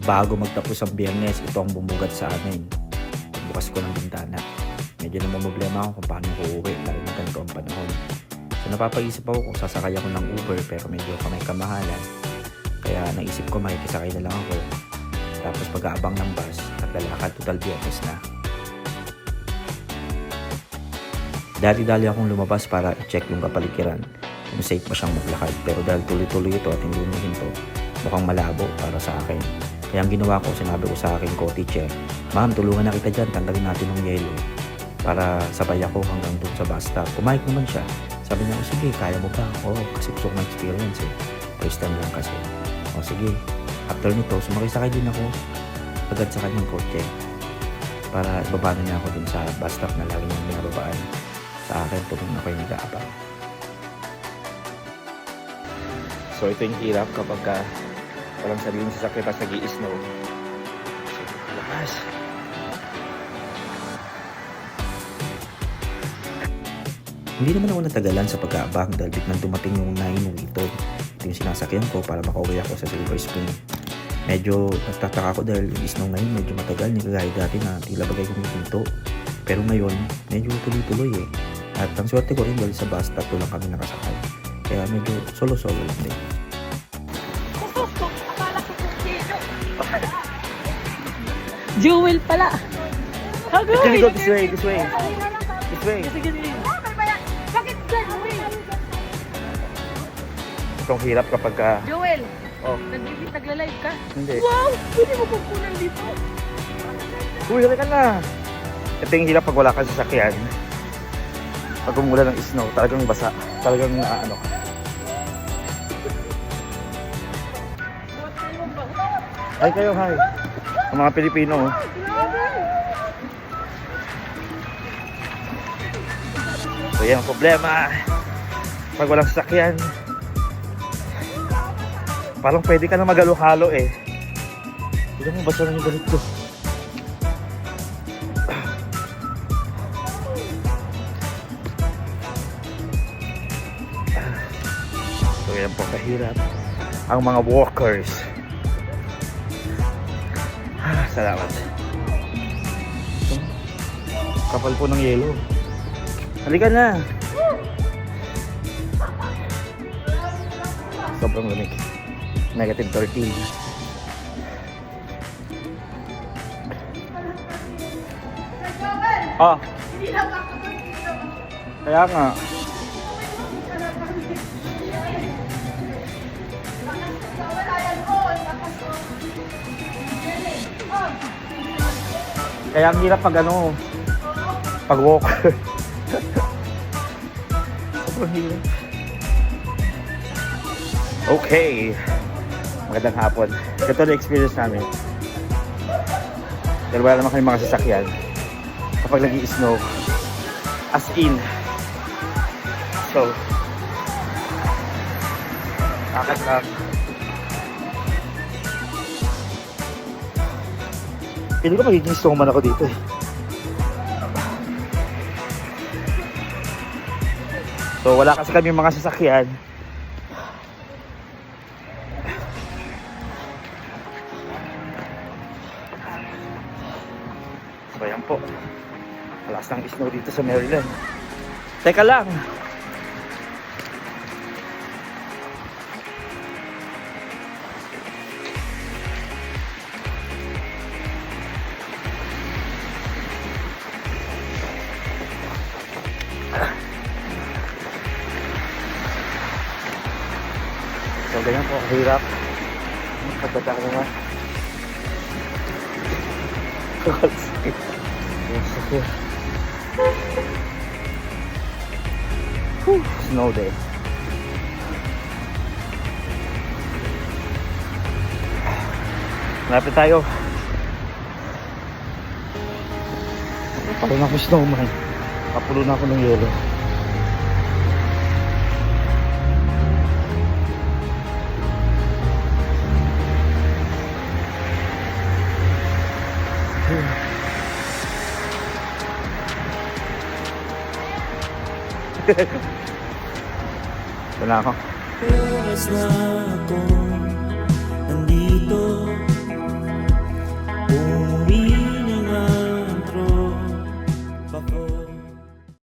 bago magtapos ang Biyernes, ito ang bumugat sa amin. Pagbukas ko ng bintana, medyo namumblema ako kung paano ko uuwi dahil na ganito ang panahon. So napapaisip ako kung sasakay ako ng Uber pero medyo kamay kamahalan. Kaya naisip ko makikisakay na lang ako. Tapos pag-aabang ng bus at lalakad, total Biyernes na. Dali-dali akong lumabas para i-check yung kapaligiran kung safe ba siyang maglakad. Pero dahil tuloy-tuloy ito at hindi humihinto, mukhang malabo para sa akin. Kaya ang ginawa ko, sinabi ko sa aking co-teacher, "Ma'am, tulungan na kita dyan, tanggalin natin ng yelo." Para sabay ako hanggang dun sa bus stop. Pumayag naman siya. Sabi niya, "O sige, kaya mo ba?" "Oo, kasi gusto ko ma-experience eh. First time lang kasi." "O sige." After nito, sumakay din ako agad sa kanyang kotse para ibaba na niya ako dun sa bus stop na lagi niyang binababaan sa akin tulong ako'y nag-aabang. So ito yung hirap kapag walang sarili sa sasakyan tapos nag-i-snow. So, lakas. Hindi naman ako natagalan sa pag-aabang dahil biglang dumating yung 9 Wheaton. Ito yung sinasakyan ko para makauwi ako sa Silver Spring. Medyo nagtataka ko dahil yung snow ngayon medyo matagal, hindi kagaya dati na tila bagay kumikinto. Pero ngayon, medyo tuloy-tuloy eh. At ang swerte ko rin dahil sa bus stop lang kami nakasakay. Kaya medyo solo-solo lang din. Jewel pala. Actually, go this way, this way. This way. Bakit ganun? Itong hirap kapag Jewel, oh, nagla-live ka? hindi. Wow! Pwede mo pagpunan dito. Uy, halika na. Ito yung hirap pag wala kang sasakyan. Pag umulan ng snow, talagang basa. Talagang ano. Hi kayo, hi. Ang mga Pilipino. Oh. So yan ang problema. Pag walang sasakyan, parang pwede ka na magalo-halo eh. Tignan mo, basa na yung balit ko. So yan po kahirap ang mga walkers. Salamat. So, kapal po ng yelo. Halika na. Sobrang lamig. Negative 13. Ah. Kaya nga. Kaya ang hirap pag ano, pag walk. Sobrang hirap. Okay. Magandang hapon. Ito na experience namin. Dahil wala naman kami mga sasakyan. Kapag nag-i-snow, as in. So, kakatap. Hindi ko magiging snowman ako dito eh. So wala kasi kami mga sasakyan. So ayan po. Alas ng snow dito sa Maryland. Teka lang. So ganyan po, hirap. Pagkata ko naman. Yes, okay. Snow day. Malapit tayo. Parang ako snowman. Kapulo na ako ng yelo. Ito na ako. Oras na ako nandito ako